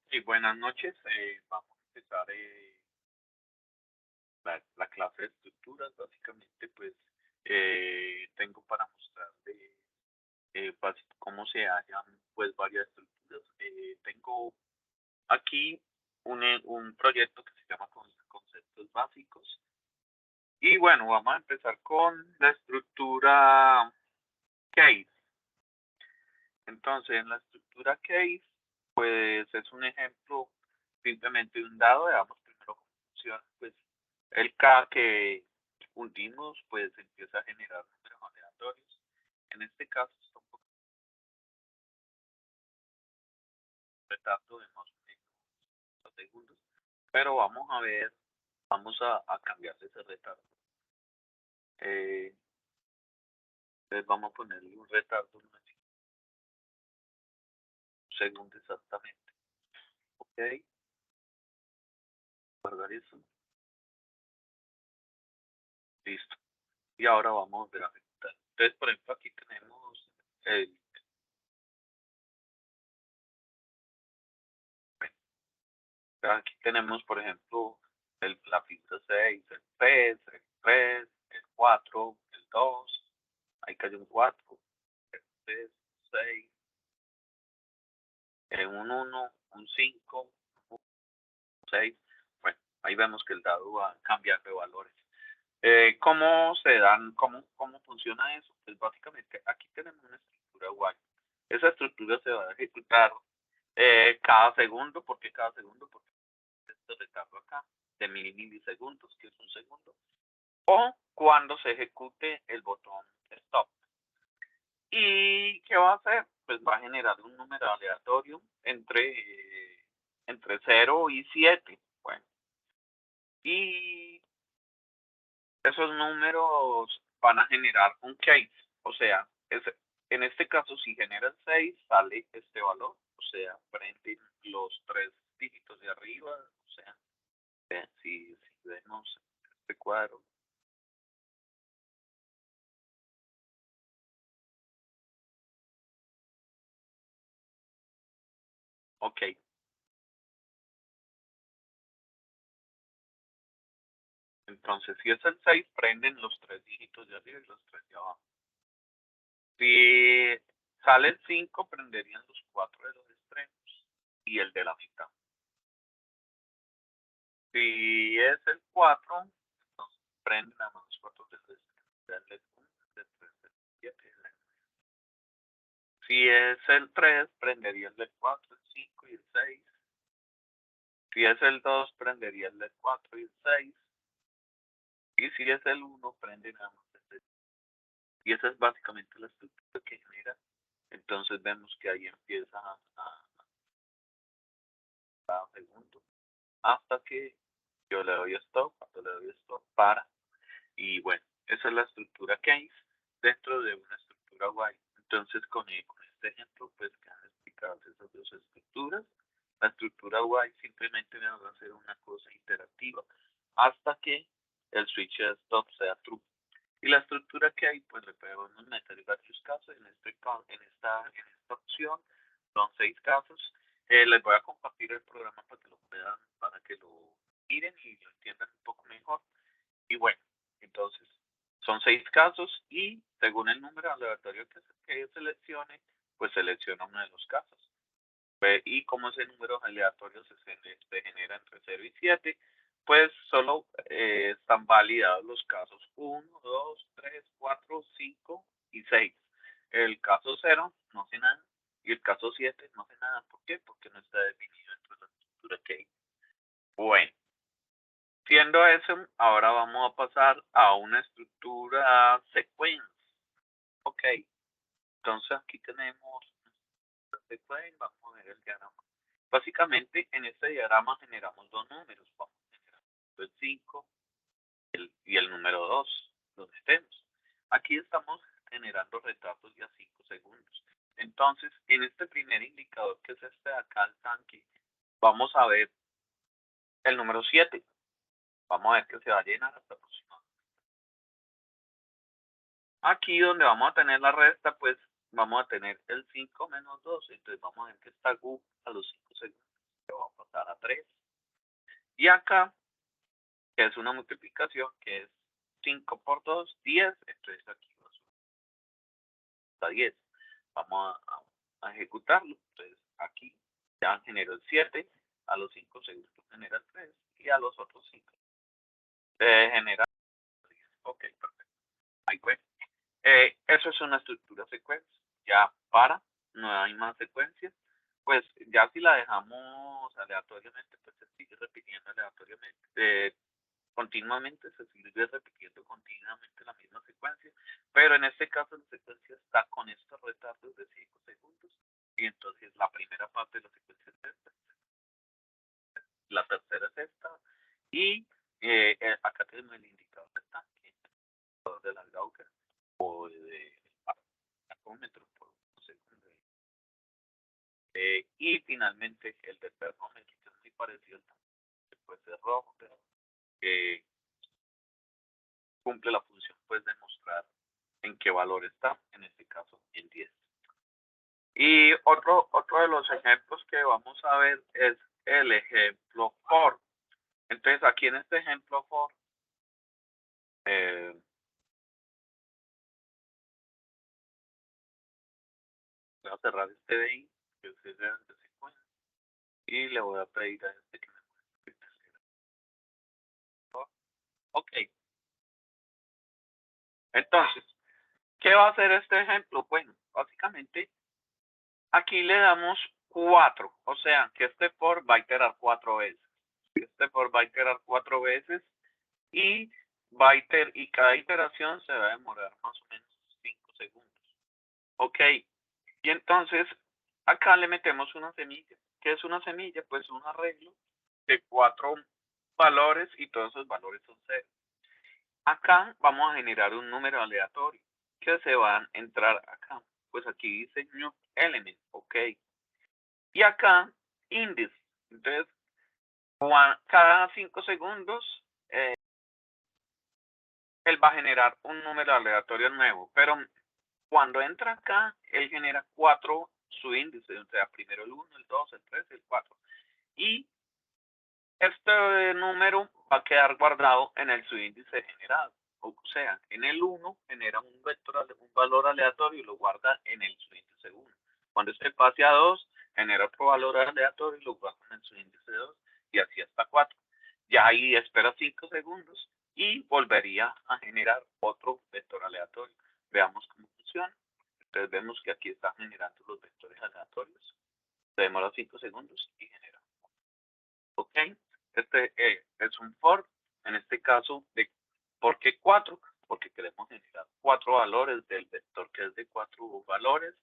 Y buenas noches. Vamos a empezar la clase de estructuras. Básicamente, pues tengo para mostrarle cómo se hallan pues varias estructuras. Tengo aquí un proyecto que se llama Conceptos Básicos. Y bueno, vamos a empezar con la estructura case. Entonces, en la estructura case, pues es un ejemplo simplemente de un dado. Veamos primero cómo funciona. Pues el K que unimos, pues empieza a generar números aleatorios. En este caso, está un poco retardo de más o menos 2 segundos, pero vamos a ver, vamos a cambiar ese retardo. Eh, entonces vamos a ponerle un retardo de un segundo exactamente. Ok, guardar eso. Listo. Y ahora vamos a ver a ejecutar. Entonces, por ejemplo, aquí tenemos el, aquí tenemos, por ejemplo, la figura 6, el 4, el 2, ahí cayó un 4, el 3, 6, un 1, un 5, un 6. Bueno, ahí vemos que el dado va a cambiar de valores. ¿Cómo se dan, cómo funciona eso? Pues básicamente aquí tenemos una estructura while. Esa estructura se va a ejecutar cada segundo. ¿Por qué cada segundo? Porque este retardo acá de milisegundos, que es un segundo, o cuando se ejecute el botón stop. ¿Y qué va a hacer? Pues va a generar un número aleatorio entre 0 y 7. Bueno, y esos números van a generar un case. O sea, en este caso, si generan 6, sale este valor. O sea, prenden los 3 dígitos de arriba. O sea, si vemos este cuadro. Ok, entonces si es el 6, prenden los 3 dígitos de arriba y los 3 de abajo. Si sale el 5, prenderían los 4 de los extremos y el de la mitad. Si es el 4, entonces prenden nada más los 4 de los extremos. Del 1, del 3, del 7. Si es el 3, prendería el del 4, el 5 y el 6. Si es el 2, prendería el del 4 y el 6. Y si es el 1, prende nada más el 6. Y esa es básicamente la estructura que genera. Entonces vemos que ahí empieza a cada segundo hasta que yo le doy stop. Cuando le doy stop, para. Y bueno, esa es la estructura case dentro de una estructura while. Entonces con este ejemplo pues quedan explicadas esas dos estructuras. La estructura while simplemente me va a hacer una cosa iterativa hasta que el switch de stop sea true. Y la estructura que hay, pues le podemos meter varios casos. En esta opción son 6 casos. Les voy a compartir el programa para que lo puedan, para que lo miren y lo entiendan un poco mejor. Y bueno, entonces son 6 casos y según el número aleatorio que seleccione, pues selecciona uno de los casos. Y como ese número aleatorio se genera entre 0 y 7, pues solo están validados los casos 1, 2, 3, 4, 5 y 6. El caso 0 no hace nada y el caso 7 no hace nada. ¿Por qué? Porque no está definido dentro de la estructura que hay. Bueno, siendo eso, ahora vamos a pasar a una estructura sequence. Ok, entonces aquí tenemos sequence, vamos a ver el diagrama. Básicamente, en este diagrama generamos dos números. Vamos a generar el 5 y el número 2, donde estemos. Aquí estamos generando retratos de a 5 segundos. Entonces, en este primer indicador, que es este de acá, el tanque, vamos a ver el número 7. Vamos a ver que se va a llenar hasta aproximadamente. Aquí donde vamos a tener la resta, pues vamos a tener el 5 menos 2. Entonces vamos a ver que está Q a los 5 segundos. le voy a pasar a 3. Y acá, que es una multiplicación, que es 5 por 2, 10. Entonces aquí va a subir hasta 10. Vamos a ejecutarlo. Entonces aquí ya generó el 7. A los 5 segundos genera el 3. Y a los otros 5 genera 10. Ok, perfecto. Ahí fue. Eso es una estructura secuencia. Ya no hay más secuencias. Pues ya si la dejamos aleatoriamente, pues se sigue repitiendo aleatoriamente. Continuamente se sigue repitiendo continuamente la misma secuencia, pero en este caso la secuencia está con estos retardos de 5 segundos, y entonces la primera parte de la secuencia es esta, la tercera es esta, y acá tenemos el indicador de tanque, de la Gauger, o de termómetro por un segundo. Y finalmente el de termómetro, que es muy parecido, pues es rojo, pero cumple la función pues de mostrar en qué valor está, en este caso en 10. Y otro de los ejemplos que vamos a ver es el ejemplo for. Entonces aquí en este ejemplo for, voy a cerrar este de ahí, que es el de secuencia, y le voy a pedir a este que me muestre. Ok, entonces, ¿qué va a hacer este ejemplo? Bueno, básicamente aquí le damos 4, o sea que este for va a iterar 4 veces. Este for va a iterar 4 veces y y cada iteración se va a demorar más o menos 5 segundos. Ok, y entonces acá le metemos una semilla. ¿Qué es una semilla? Pues un arreglo de 4 valores y todos esos valores son 0. Acá vamos a generar un número aleatorio que se van a entrar acá. Pues aquí dice new element, ok. Y acá index. Entonces, cada 5 segundos él va a generar un número aleatorio nuevo, pero cuando entra acá, él genera 4 subíndices, o sea, primero el 1, el 2, el 3, el 4. Y este número va a quedar guardado en el subíndice generado. O sea, en el 1 genera un valor aleatorio y lo guarda en el subíndice 1. Cuando este pase a 2, genera otro valor aleatorio y lo guarda en el subíndice 2, y así hasta 4. Ya ahí espera 5 segundos y volvería a generar otro vector aleatorio. Veamos cómo funciona. Entonces vemos que aquí está generando los vectores aleatorios. Se demora 5 segundos y genera. Ok, este es un for, en este caso, ¿por qué 4? Porque queremos generar 4 valores del vector que es de 4 valores,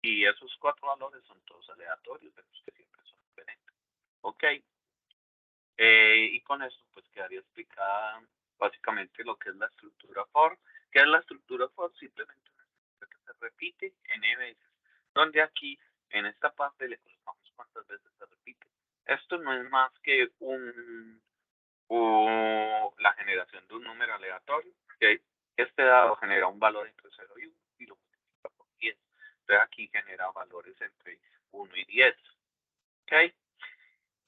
y esos 4 valores son todos aleatorios, vemos que siempre son diferentes. Ok, y con esto pues quedaría explicada básicamente lo que es la estructura for. ¿Qué es la estructura for? Simplemente una estructura que se repite n veces, donde aquí en esta parte le colocamos cuántas veces se repite. Esto no es más que la generación de un número aleatorio, que este dado genera un valor entre 0 y 1 y lo multiplica por 10. Entonces aquí genera valores entre 1 y 10. ¿Ok?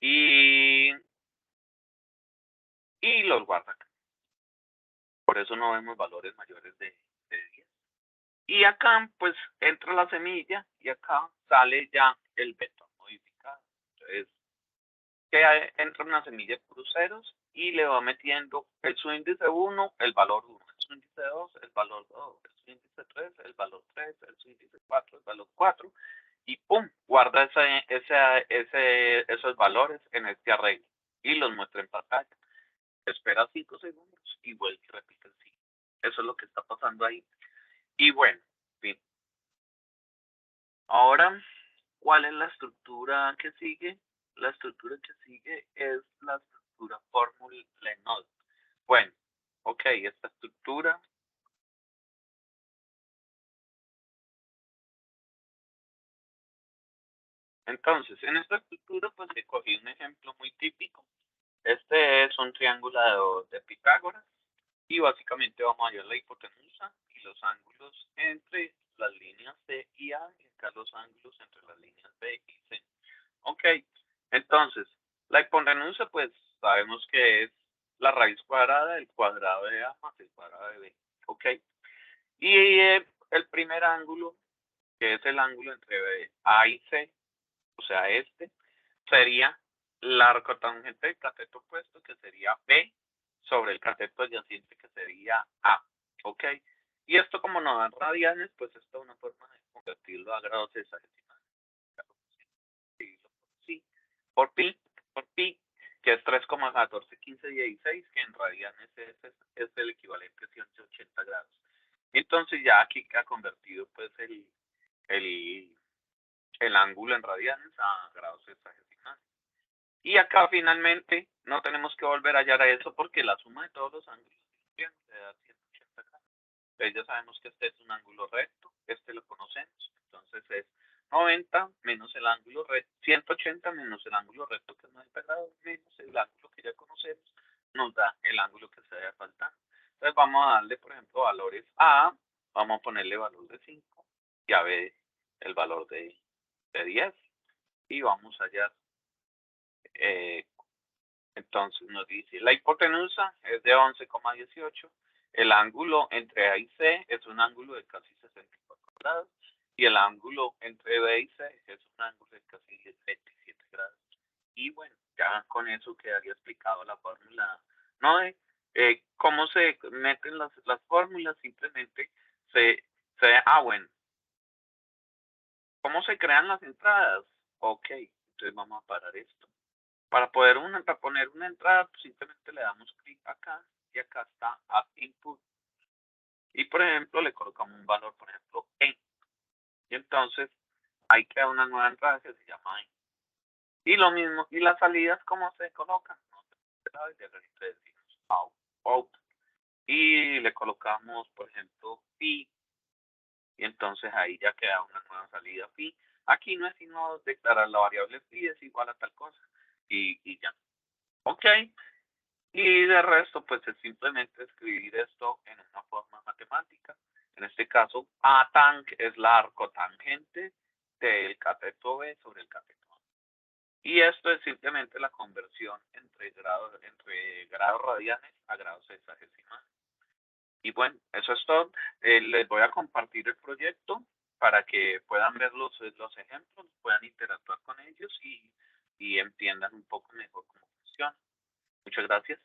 Y los guarda acá. Por eso no vemos valores mayores de 10. Y acá pues entra la semilla y acá sale ya el vector modificado. Entonces entra una semilla de puros ceros y le va metiendo el subíndice 1, el valor 1, el subíndice 2, el valor 2, el subíndice 3, el valor 3, el subíndice 4, el valor 4, y pum, guarda esos valores en este arreglo y los muestra en pantalla. Espera 5 segundos y vuelve y repite el ciclo. Eso es lo que está pasando ahí. Y bueno, bien. Ahora, ¿cuál es la estructura que sigue? La estructura que sigue es la estructura Formulenol. Bueno, ok, esta estructura. Entonces, en esta estructura, pues le cogí un ejemplo muy típico. Este es un triángulo de Pitágoras y básicamente vamos a hallar la hipotenusa y los ángulos entre las líneas C y A, y acá los ángulos entre las líneas B y C. Ok, Entonces, la hipotenusa, pues sabemos que es la raíz cuadrada del cuadrado de A más el cuadrado de B, ¿ok? Y el primer ángulo, que es el ángulo entre A y C, o sea, sería la arcotangente del cateto opuesto, que sería B, sobre el cateto adyacente, que sería A, ¿ok? Y esto, como no dan radianes, pues esto es una forma de convertirlo a grados hexagesimales. Sí, por pi, que es 3,141516, que en radianes es el equivalente a 180 grados. Entonces ya aquí ha convertido pues el, el ángulo en radianes a grados hexagesimales. Y acá finalmente no tenemos que volver a hallar a eso, porque la suma de todos los ángulos le da 180 grados. Entonces ya sabemos que este es un ángulo recto, este lo conocemos, entonces es 90 menos el ángulo recto, 180 menos el ángulo recto, que es 90 grados, menos el ángulo que ya conocemos, nos da el ángulo que se vaya faltando. Entonces vamos a darle, por ejemplo, valores a, vamos a ponerle valor de 5, y a B el valor de 10, y vamos a hallar, entonces nos dice, la hipotenusa es de 11,18, el ángulo entre A y C es un ángulo de casi 64 grados, y el ángulo entre B y C es un ángulo de casi 27 grados. Y bueno, ya con eso quedaría explicado la fórmula, ¿no? Cómo se meten las fórmulas, simplemente bueno, ¿cómo se crean las entradas? Ok, entonces vamos a parar esto. Para poner una entrada, pues simplemente le damos clic acá, y acá está Add Input. Y por ejemplo, le colocamos un valor, por ejemplo, E. Y entonces ahí queda una nueva entrada que se llama E. Y lo mismo, y las salidas, ¿cómo se colocan? No se sabe, le decimos out. Y le colocamos, por ejemplo, Pi. Y entonces ahí ya queda una nueva salida Pi. Aquí no es sino declarar la variable Pi es igual a tal cosa. Y ya. Ok. Y de resto, pues es simplemente escribir esto en una forma matemática. En este caso, A tan es la arcotangente del cateto B sobre el cateto A. Y esto es simplemente la conversión entre grados radianes a grados sexagesimales. Y bueno, eso es todo. Les voy a compartir el proyecto para que puedan ver los ejemplos, puedan interactuar con ellos y entiendan un poco mejor cómo funciona. Muchas gracias.